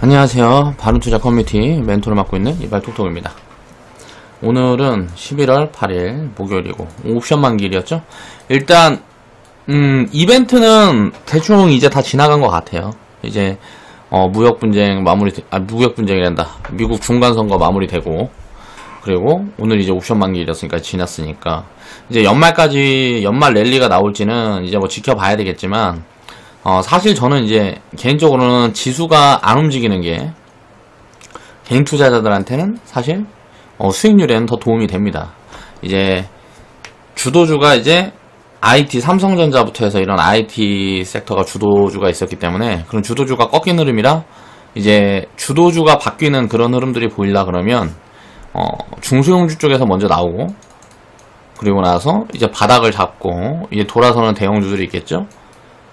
안녕하세요. 바른투자 커뮤니티 멘토를 맡고 있는 이발톡톡입니다. 오늘은 11월 8일 목요일이고 옵션 만기일이었죠. 일단 이벤트는 대충 이제 다 지나간 것 같아요. 이제 무역분쟁 마무리, 무역분쟁이란다. 미국 중간선거 마무리되고, 그리고 오늘 이제 옵션 만기일이었으니까 지났으니까 이제 연말까지 연말 랠리가 나올지는 이제 뭐 지켜봐야 되겠지만, 사실 저는 이제 개인적으로는 지수가 안 움직이는 게 개인 투자자들한테는 사실 수익률에는 더 도움이 됩니다. 이제 주도주가 이제 IT, 삼성전자부터 해서 이런 IT 섹터가 주도주가 있었기 때문에 그런 주도주가 꺾인 흐름이라 이제 주도주가 바뀌는 그런 흐름들이 보이려 그러면 중소형주 쪽에서 먼저 나오고, 그리고 나서 이제 바닥을 잡고 이제 돌아서는 대형주들이 있겠죠.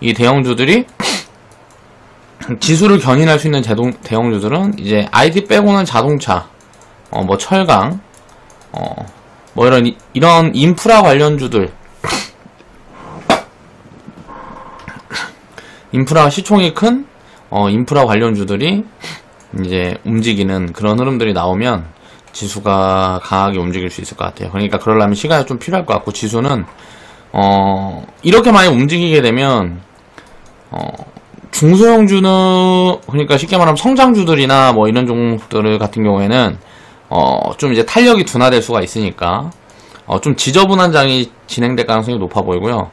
이 대형주들이 지수를 견인할 수 있는 대형주들은 이제 IT 빼고는 자동차, 뭐 철강, 뭐 이런 인프라 관련주들, 인프라 시총이 큰 인프라 관련주들이 이제 움직이는 그런 흐름들이 나오면 지수가 강하게 움직일 수 있을 것 같아요. 그러니까 그러려면 시간이 좀 필요할 것 같고, 지수는 이렇게 많이 움직이게 되면 중소형주는, 그러니까 쉽게 말하면 성장주들이나 뭐 이런 종목들 같은 경우에는 좀 이제 탄력이 둔화될 수가 있으니까 좀 지저분한 장이 진행될 가능성이 높아 보이고요.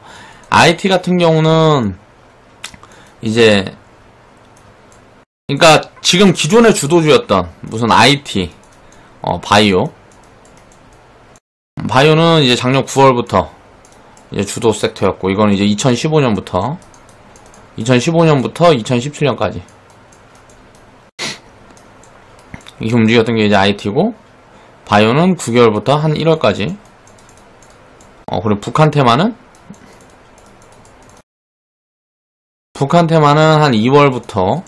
IT 같은 경우는 이제, 그러니까 지금 기존의 주도주였던 무슨 IT, 바이오는 이제 작년 9월부터 이제 주도 섹터였고, 이거는 이제 2015년부터 2017년까지 이게 움직였던 게 이제 IT고, 바이오는 9개월부터 한 1월까지, 그리고 북한 테마는 한 2월부터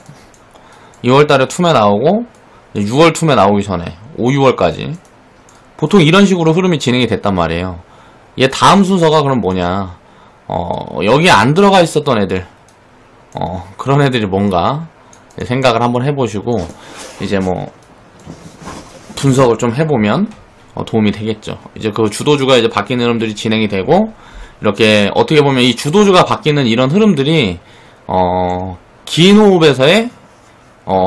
2월달에 투매 나오고 6월 투매 나오기 전에 5, 6월까지 보통 이런 식으로 흐름이 진행이 됐단 말이에요. 얘 다음 순서가 그럼 뭐냐, 여기 안 들어가 있었던 애들, 그런 애들이 뭔가 생각을 한번 해보시고 이제 뭐 분석을 좀 해보면 도움이 되겠죠. 이제 그 주도주가 이제 바뀌는 흐름들이 진행이 되고, 이렇게 어떻게 보면 이 주도주가 바뀌는 이런 흐름들이 긴 호흡에서의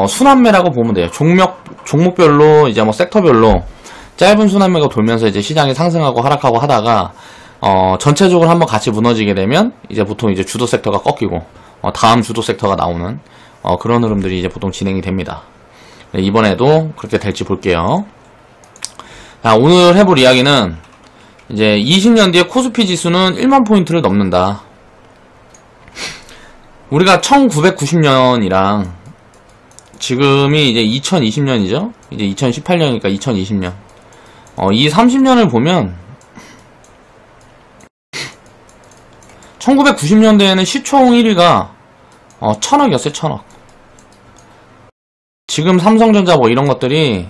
순환매라고 보면 돼요. 종목별로 이제 뭐 섹터별로 짧은 순환매가 돌면서 이제 시장이 상승하고 하락하고 하다가 전체적으로 한번 같이 무너지게 되면 이제 보통 이제 주도 섹터가 꺾이고 다음 주도 섹터가 나오는 그런 흐름들이 이제 보통 진행이 됩니다. 네, 이번에도 그렇게 될지 볼게요. 자, 오늘 해볼 이야기는 이제 20년 뒤에 코스피 지수는 1만 포인트를 넘는다. 우리가 1990년이랑 지금이 이제 2020년이죠. 이제 2018년이니까 2020년. 이 30년을 보면 1990년대에는 시총 1위가 1000억이었어요. 1000억. 지금 삼성전자 뭐 이런 것들이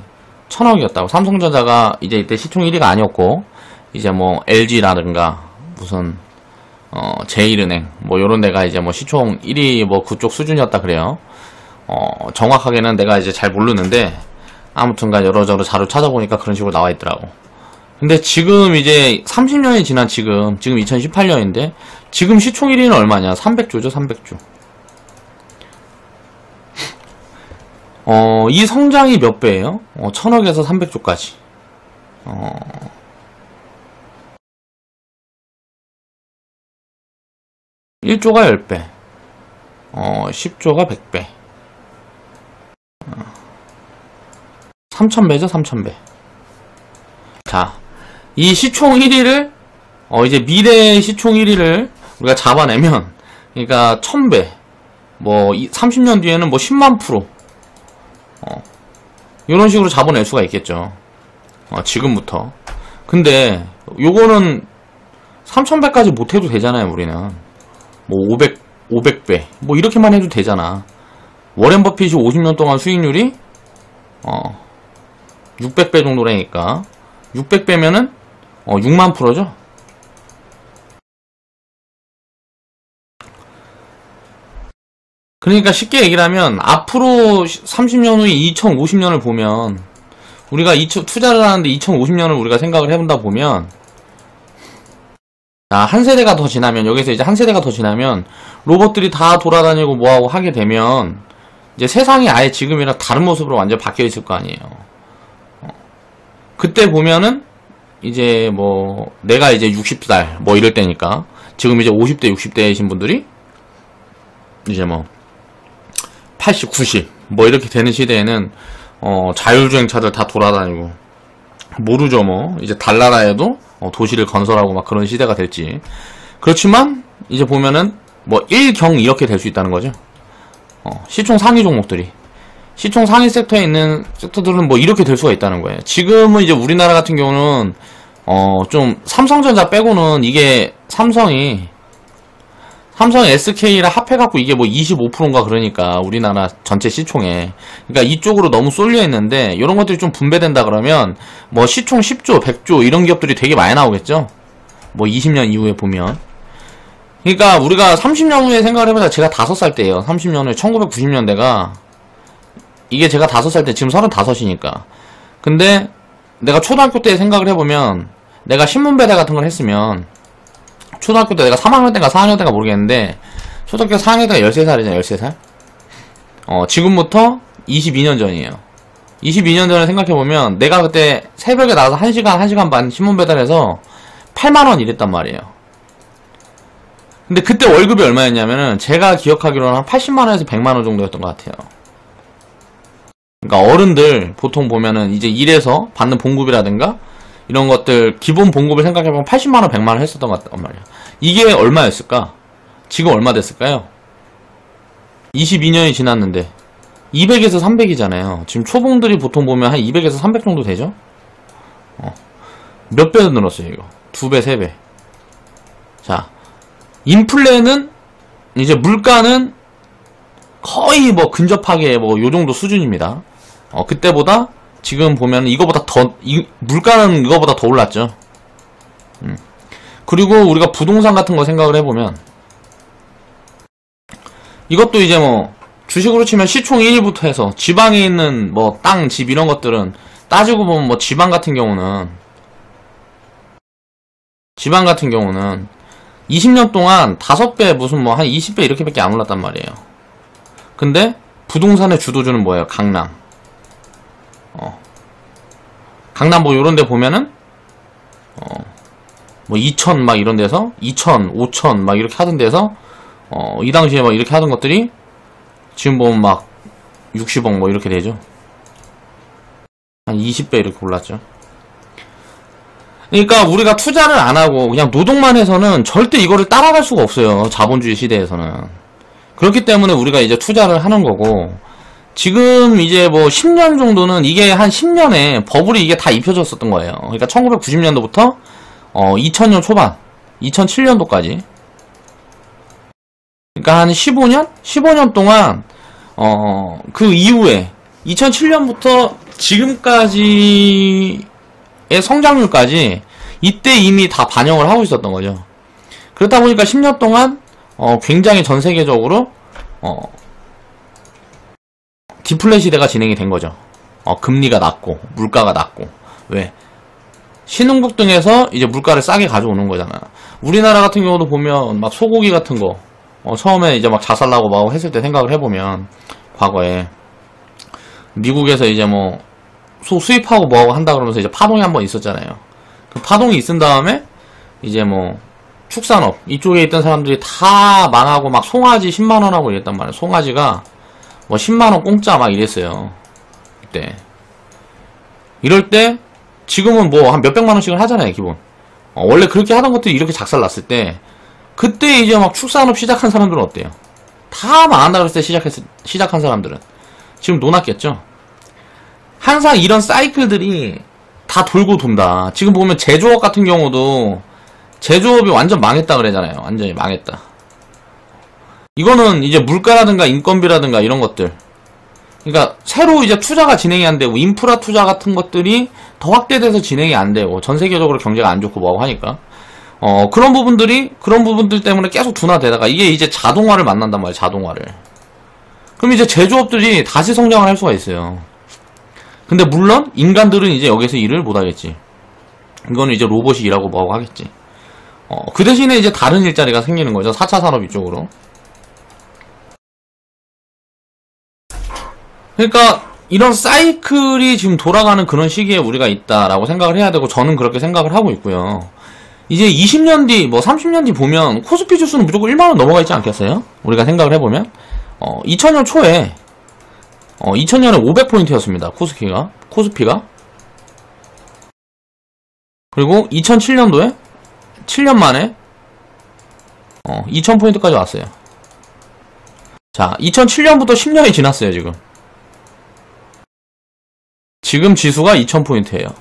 1000억이었다고. 삼성전자가 이제 이때 시총 1위가 아니었고, 이제 뭐 LG라든가 무슨 제일은행 뭐 요런 데가 이제 뭐 시총 1위 뭐 그쪽 수준이었다 그래요. 정확하게는 내가 이제 잘 모르는데 아무튼간 여러저러 자료 찾아보니까 그런 식으로 나와 있더라고. 근데 지금 이제 30년이 지난 지금 2018년인데 지금 시총 1위는 얼마냐? 300조죠, 300조. 이 성장이 몇 배예요? 1000억에서 300조까지. 1조가 10배, 10조가 100배, 3000배죠, 3000배. 자, 이 시총 1위를, 이제 미래의 시총 1위를 우리가 잡아내면, 그러니까 1000배, 뭐, 30년 뒤에는 뭐 10만 프로, 이런 식으로 잡아낼 수가 있겠죠. 지금부터. 근데, 요거는 3000배까지 못해도 되잖아요, 우리는. 뭐 500배 뭐 이렇게만 해도 되잖아. 워렌 버핏이 50년 동안 수익률이 600배 정도라니까 600배면은 6만 프로죠. 그러니까 쉽게 얘기를 하면 앞으로 30년 후에 2050년을 보면 우리가 투자를 하는데 2050년을 우리가 생각을 해본다 보면 한 세대가 더 지나면 여기서 이제 한 세대가 더 지나면 로봇들이 다 돌아다니고 뭐하고 하게 되면 이제 세상이 아예 지금이랑 다른 모습으로 완전 바뀌어 있을 거 아니에요. 그때 보면은 이제 뭐 내가 이제 60살 뭐 이럴 때니까 지금 이제 50대 60대이신 분들이 이제 뭐 80, 90 뭐 이렇게 되는 시대에는 자율주행차들 다 돌아다니고 모르죠 뭐 이제 달나라에도 도시를 건설하고 막 그런 시대가 될지. 그렇지만 이제 보면은 뭐 1경 이렇게 될 수 있다는 거죠. 시총 상위 종목들이 시총 상위 섹터에 있는 섹터들은 뭐 이렇게 될 수가 있다는 거예요. 지금은 이제 우리나라 같은 경우는 좀 삼성전자 빼고는 이게 삼성이 SK랑 합해갖고 이게 뭐 25%인가 그러니까 우리나라 전체 시총에. 그러니까 이쪽으로 너무 쏠려 있는데 이런 것들이 좀 분배된다 그러면 뭐 시총 10조, 100조 이런 기업들이 되게 많이 나오겠죠? 뭐 20년 이후에 보면. 그러니까 우리가 30년 후에 생각을 해보자. 제가 5살 때예요. 30년 후에 1990년대가 이게 제가 5살 때 지금 35이니까. 근데 내가 초등학교 때 생각을 해보면 내가 신문배달 같은 걸 했으면 초등학교 때 내가 3학년 때인가 4학년 때인가 모르겠는데 초등학교 4학년 때가 13살이잖아. 13살. 지금부터 22년 전이에요. 22년 전에 생각해보면 내가 그때 새벽에 나가서 1시간 반 신문 배달해서 8만원 일했단 말이에요. 근데 그때 월급이 얼마였냐면은 제가 기억하기로는 한 80만원에서 100만원 정도였던 것 같아요. 그러니까 어른들 보통 보면은 이제 일해서 받는 봉급이라든가 이런 것들 기본 봉급을 생각해보면 80만원 100만원 했었던 것 같단 말이야. 이게 얼마였을까? 지금 얼마 됐을까요? 22년이 지났는데 200에서 300이잖아요 지금 초봉들이 보통 보면 한 200에서 300 정도 되죠? 몇 배 늘었어요 이거? 2배 3배. 자, 인플레는 이제 물가는 거의 뭐 근접하게 뭐 요정도 수준입니다. 그때보다 지금 보면 이거보다 물가는 이거보다 더 올랐죠. 그리고 우리가 부동산 같은 거 생각을 해보면 이것도 이제 뭐 주식으로 치면 시총 1위부터 해서 지방에 있는 뭐 땅, 집 이런 것들은 따지고 보면 뭐 지방 같은 경우는 20년 동안 5배 무슨 뭐 한 20배 이렇게밖에 안 올랐단 말이에요. 근데 부동산의 주도주는 뭐예요? 강남. 강남 뭐 요런 데 보면은 뭐 2천 막 이런 데서 2천, 5천 막 이렇게 하던 데서 이 당시에 막 이렇게 하던 것들이 지금 보면 막 60억 뭐 이렇게 되죠. 한 20배 이렇게 올랐죠. 그러니까 우리가 투자를 안 하고 그냥 노동만 해서는 절대 이거를 따라갈 수가 없어요. 자본주의 시대에서는. 그렇기 때문에 우리가 이제 투자를 하는 거고, 지금 이제 뭐 10년 정도는 이게 한 10년에 버블이 이게 다 입혀졌었던 거예요. 그러니까 1990년도부터 2000년 초반, 2007년도까지. 그러니까 한 15년? 15년 동안 그 이후에 2007년부터 지금까지의 성장률까지 이때 이미 다 반영을 하고 있었던 거죠. 그렇다 보니까 10년 동안 굉장히 전 세계적으로 디플레 시대가 진행이 된 거죠. 금리가 낮고 물가가 낮고. 왜? 신흥국 등에서 이제 물가를 싸게 가져오는 거잖아. 우리나라 같은 경우도 보면 막 소고기 같은 거 처음에 이제 막 자살나고 막 했을 때 생각을 해보면 과거에 미국에서 이제 뭐 소 수입하고 뭐하고 한다 그러면서 이제 파동이 한번 있었잖아요. 그 파동이 있은 다음에 이제 뭐 축산업 이쪽에 있던 사람들이 다 망하고 막 송아지 10만원 하고 이랬단 말이에요. 송아지가 뭐 10만원 공짜 막 이랬어요. 그때. 이럴 때 지금은 뭐 한 몇백만원씩을 하잖아요 기본. 원래 그렇게 하던 것들이 이렇게 작살났을 때 그때 이제 막 축산업 시작한 사람들은 어때요? 다 망한다 그랬을 때 시작한 사람들은 지금 노났겠죠? 항상 이런 사이클들이 다 돌고 돈다. 지금 보면 제조업 같은 경우도 제조업이 완전 망했다 그러잖아요. 완전히 망했다. 이거는 이제 물가라든가 인건비라든가 이런 것들. 그러니까 새로 이제 투자가 진행이 안 되고 인프라 투자 같은 것들이 더 확대돼서 진행이 안 되고 전 세계적으로 경제가 안 좋고 뭐하고 하니까 그런 부분들 때문에 계속 둔화되다가 이게 이제 자동화를 만난단 말이에요. 자동화를. 그럼 이제 제조업들이 다시 성장을 할 수가 있어요. 근데 물론 인간들은 이제 여기서 일을 못하겠지. 이거는 이제 로봇이 일하고 뭐하고 하겠지. 그 대신에 이제 다른 일자리가 생기는 거죠. 4차 산업 이쪽으로. 그러니까 이런 사이클이 지금 돌아가는 그런 시기에 우리가 있다라고 생각을 해야 되고, 저는 그렇게 생각을 하고 있고요. 이제 20년 뒤, 뭐 30년 뒤 보면 코스피 지수는 무조건 1만원 넘어가 있지 않겠어요? 우리가 생각을 해보면 2000년 초에 2000년에 500포인트였습니다. 코스피가. 그리고 2007년도에 7년 만에 2000포인트까지 왔어요. 자, 2007년부터 10년이 지났어요. 지금 지수가 2000포인트예요.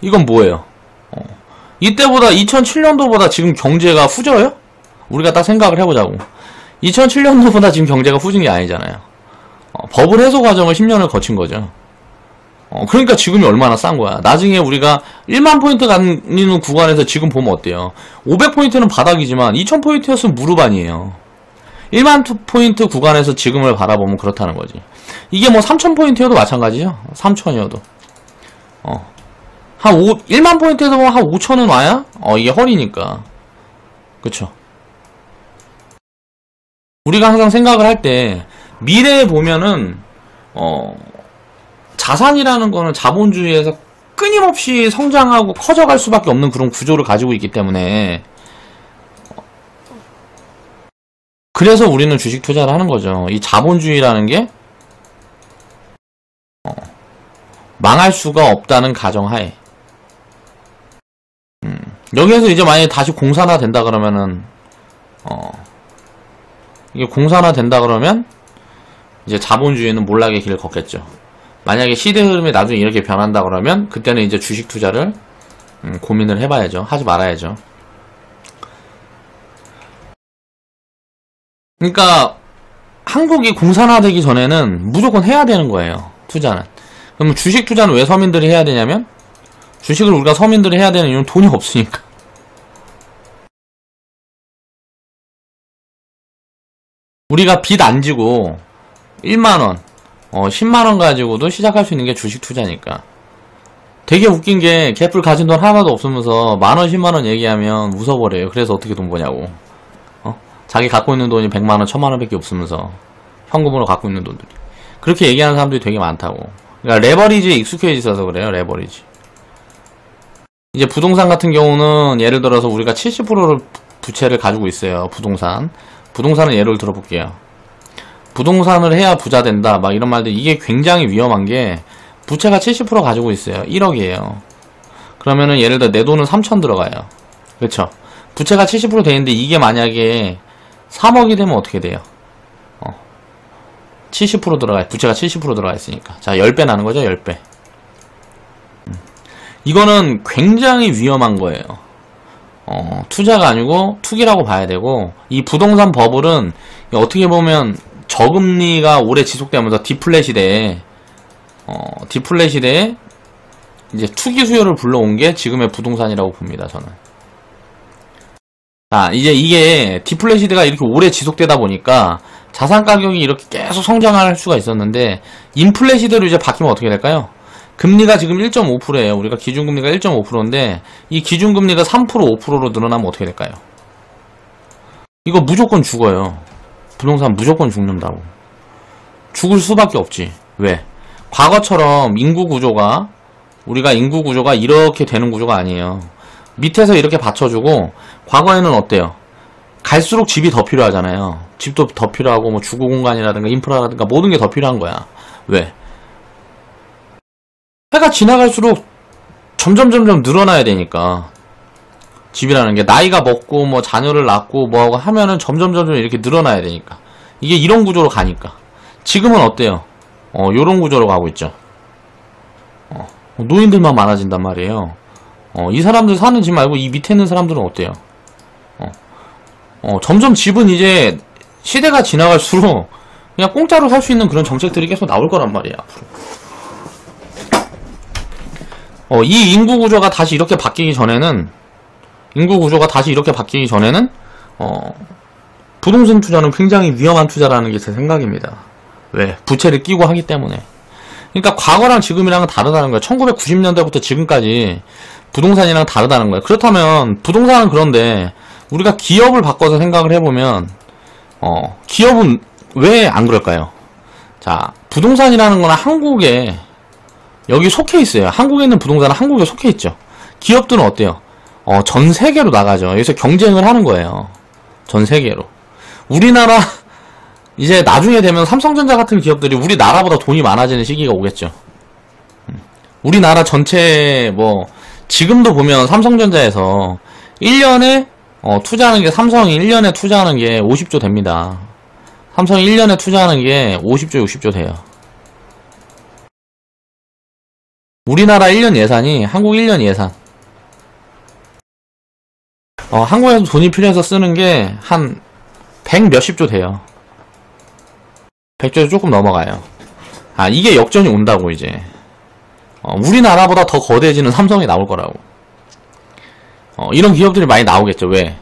이건 뭐예요? 이때보다 2007년도보다 지금 경제가 후져요? 우리가 딱 생각을 해보자고. 2007년도보다 지금 경제가 후진 게 아니잖아요. 버블 해소 과정을 10년을 거친 거죠. 그러니까 지금이 얼마나 싼 거야. 나중에 우리가 1만 포인트 가는 구간에서 지금 보면 어때요? 500포인트는 바닥이지만 2000포인트였으면 무릎 아니에요. 1만 포인트 구간에서 지금을 바라보면 그렇다는 거지. 이게 뭐 3000포인트여도 마찬가지죠. 3000이어도. 한 1만 포인트에서 보면 한 5000은 와야? 이게 허리니까. 그쵸. 우리가 항상 생각을 할 때, 미래에 보면은, 자산이라는 거는 자본주의에서 끊임없이 성장하고 커져갈 수밖에 없는 그런 구조를 가지고 있기 때문에, 그래서 우리는 주식 투자를 하는 거죠. 이 자본주의라는 게, 망할 수가 없다는 가정하에. 여기에서 이제 만약에 다시 공산화 된다 그러면은, 이게 공산화 된다 그러면, 이제 자본주의는 몰락의 길을 걷겠죠. 만약에 시대 흐름이 나중에 이렇게 변한다 그러면, 그때는 이제 주식 투자를, 고민을 해봐야죠. 하지 말아야죠. 그러니까, 한국이 공산화되기 전에는 무조건 해야 되는 거예요. 투자는. 그러면 주식 투자는 왜 서민들이 해야 되냐면, 주식을 우리가 서민들이 해야 되는 이유는 돈이 없으니까. 우리가 빚 안 지고 1만원, 10만원 가지고도 시작할 수 있는 게 주식 투자니까. 되게 웃긴 게 개뿔 가진 돈 하나도 없으면서 만원, 10만원 얘기하면 웃어버려요. 그래서 어떻게 돈 버냐고. 자기 갖고 있는 돈이 100만원, 1000만원 밖에 없으면서 현금으로 갖고 있는 돈들이. 그렇게 얘기하는 사람들이 되게 많다고. 그러니까 레버리지에 익숙해져 있어서 그래요. 레버리지. 이제 부동산 같은 경우는 예를 들어서 우리가 70%를 부채를 가지고 있어요. 부동산은 예를 들어볼게요. 부동산을 해야 부자 된다 막 이런 말들, 이게 굉장히 위험한 게, 부채가 70% 가지고 있어요. 1억이에요. 그러면은 예를 들어 내 돈은 3천 들어가요. 그렇죠? 부채가 70% 되는데 이게 만약에 3억이 되면 어떻게 돼요? 70% 들어가요. 부채가 70% 들어가 있으니까. 자, 10배 나는 거죠. 10배. 이거는 굉장히 위험한 거예요. 투자가 아니고 투기라고 봐야 되고, 이 부동산 버블은 어떻게 보면 저금리가 오래 지속되면서 디플레 시대에 이제 투기 수요를 불러온 게 지금의 부동산이라고 봅니다. 저는. 자, 이제 이게 디플레 시대가 이렇게 오래 지속되다 보니까 자산 가격이 이렇게 계속 성장할 수가 있었는데, 인플레 시대로 이제 바뀌면 어떻게 될까요? 금리가 지금 1.5%예요. 우리가 기준금리가 1.5%인데 이 기준금리가 3%, 5%로 늘어나면 어떻게 될까요? 이거 무조건 죽어요. 부동산 무조건 죽는다고. 죽을 수밖에 없지. 왜? 과거처럼 우리가 인구 구조가 이렇게 되는 구조가 아니에요. 밑에서 이렇게 받쳐주고, 과거에는 어때요? 갈수록 집이 더 필요하잖아요. 집도 더 필요하고, 뭐 주거 공간이라든가 인프라라든가 모든 게 더 필요한 거야. 왜? 해가 지나갈수록 점점 늘어나야 되니까. 집이라는 게 나이가 먹고 뭐 자녀를 낳고 뭐하고 하면은 점점 이렇게 늘어나야 되니까. 이게 이런 구조로 가니까. 지금은 어때요? 요런 구조로 가고 있죠. 노인들만 많아진단 말이에요. 이 사람들 사는 집 말고 이 밑에 있는 사람들은 어때요? 점점 집은 이제 시대가 지나갈수록 그냥 공짜로 살 수 있는 그런 정책들이 계속 나올 거란 말이에요, 앞으로. 이 인구 구조가 다시 이렇게 바뀌기 전에는, 부동산 투자는 굉장히 위험한 투자라는 게 제 생각입니다. 왜? 부채를 끼고 하기 때문에. 그러니까 과거랑 지금이랑은 다르다는 거예요. 1990년대부터 지금까지 부동산이랑 다르다는 거예요. 그렇다면 부동산은 그런데 우리가 기업을 바꿔서 생각을 해보면 기업은 왜 안 그럴까요? 자, 부동산이라는 거는 한국에 여기 속해 있어요. 한국에 있는 부동산은 한국에 속해 있죠. 기업들은 어때요? 전 세계로 나가죠. 여기서 경쟁을 하는 거예요. 전 세계로. 우리나라 이제 나중에 되면 삼성전자 같은 기업들이 우리나라보다 돈이 많아지는 시기가 오겠죠. 우리나라 전체 뭐 지금도 보면 삼성전자에서 1년에 투자하는 게 삼성이 1년에 투자하는 게 50조 됩니다. 삼성이 1년에 투자하는 게 50조 60조 돼요. 우리나라 1년 예산이 한국 1년 예산 한국에서 돈이 필요해서 쓰는 게 한 100 몇십조 돼요. 100조에서 조금 넘어가요. 아, 이게 역전이 온다고 이제 우리나라보다 더 거대해지는 삼성이 나올 거라고. 이런 기업들이 많이 나오겠죠. 왜?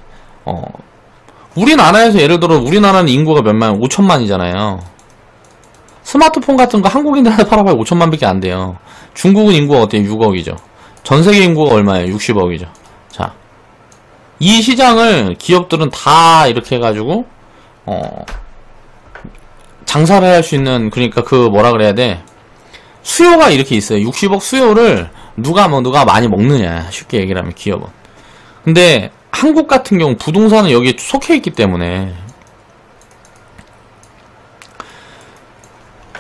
우리나라에서 예를 들어 우리나라는 인구가 몇만 5천만이잖아요. 스마트폰 같은 거 한국인들한테 팔아봐야 5천만 밖에 안 돼요. 중국은 인구가 어때요? 6억이죠. 전세계 인구가 얼마예요? 60억이죠. 자, 이 시장을 기업들은 다 이렇게 해가지고 장사를 할 수 있는, 그러니까 그 뭐라 그래야 돼, 수요가 이렇게 있어요. 60억 수요를 누가 많이 먹느냐, 쉽게 얘기를 하면 기업은. 근데 한국 같은 경우 부동산은 여기에 속해 있기 때문에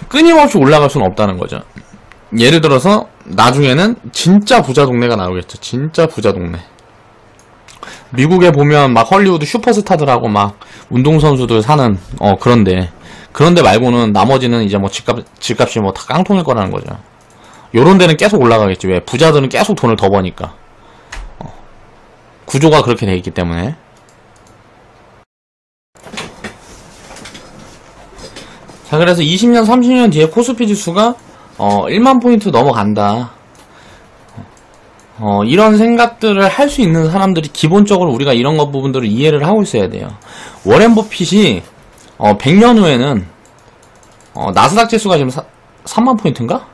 끊임없이 올라갈 수는 없다는 거죠. 예를 들어서 나중에는 진짜 부자 동네가 나오겠죠. 진짜 부자 동네. 미국에 보면 막 헐리우드 슈퍼스타들하고 막 운동선수들 사는 그런데 말고는 나머지는 이제 뭐 집값이 뭐 다 깡통일 거라는 거죠. 요런 데는 계속 올라가겠지. 왜? 부자들은 계속 돈을 더 버니까. 구조가 그렇게 돼 있기 때문에. 자, 그래서 20년 30년 뒤에 코스피 지수가 1만 포인트 넘어간다. 이런 생각들을 할 수 있는 사람들이 기본적으로 우리가 이런 것 부분들을 이해를 하고 있어야 돼요. 워렌 버핏이 100년 후에는 나스닥 지수가 지금 3만 포인트인가?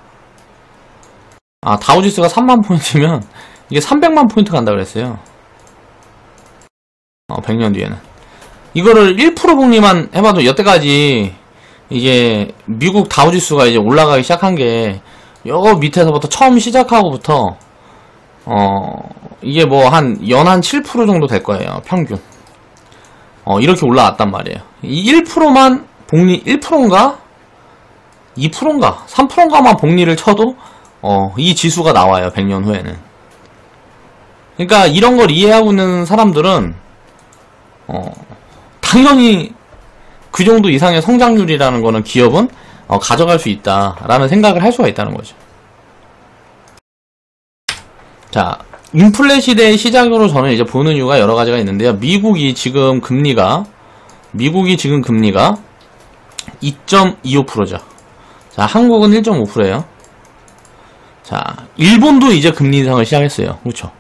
아, 다우 지수가 3만 포인트면 이게 300만 포인트 간다 그랬어요. 100년 뒤에는. 이거를 1% 복리만 해봐도 여태까지 이게 미국 다우 지수가 이제 올라가기 시작한 게 요 밑에서부터 처음 시작하고부터 이게 뭐 연 7% 정도 될 거예요. 평균. 이렇게 올라왔단 말이에요. 이 1%만 복리, 1%인가? 2%인가? 3%인가만 복리를 쳐도, 이 지수가 나와요. 100년 후에는. 그러니까 이런 걸 이해하고 있는 사람들은, 당연히 그 정도 이상의 성장률이라는 거는 기업은, 가져갈 수 있다라는 생각을 할 수가 있다는 거죠. 자, 인플레 시대의 시작으로 저는 이제 보는 이유가 여러 가지가 있는데요. 미국이 지금 금리가 2.25%죠. 자, 한국은 1.5%예요. 자, 일본도 이제 금리 인상을 시작했어요. 그렇죠?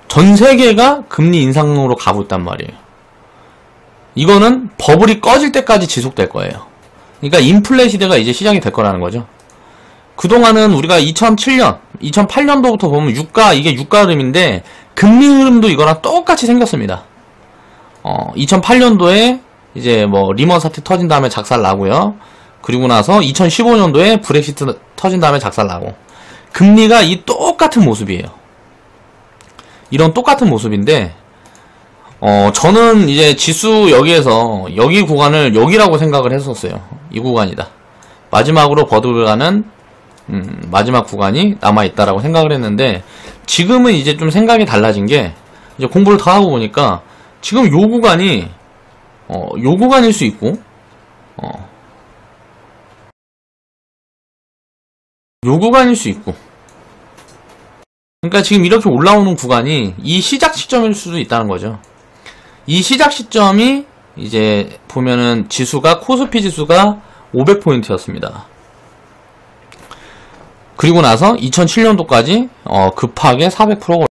전 세계가 금리 인상으로 가고 있단 말이에요. 이거는 버블이 꺼질 때까지 지속될 거예요. 그러니까 인플레 시대가 이제 시작이 될 거라는 거죠. 그동안은 우리가 2007년, 2008년도부터 보면 이게 유가 흐름인데, 금리 흐름도 이거랑 똑같이 생겼습니다. 2008년도에 이제 뭐 리먼 사태 터진 다음에 작살 나고요. 그리고 나서 2015년도에 브렉시트 터진 다음에 작살 나고. 금리가 이 똑같은 모습이에요. 이런 똑같은 모습인데, 저는 이제 지수 여기에서, 여기 구간을 여기라고 생각을 했었어요. 이 구간이다. 마지막으로 버들가는 마지막 구간이 남아있다라고 생각을 했는데, 지금은 이제 좀 생각이 달라진 게, 이제 공부를 더 하고 보니까, 지금 요 구간이, 요 구간일 수 있고, 요 구간일 수 있고, 그러니까 지금 이렇게 올라오는 구간이 이 시작 시점일 수도 있다는 거죠. 이 시작 시점이 이제 보면은 지수가, 코스피 지수가 500포인트였습니다. 그리고 나서 2007년도까지 급하게 400%가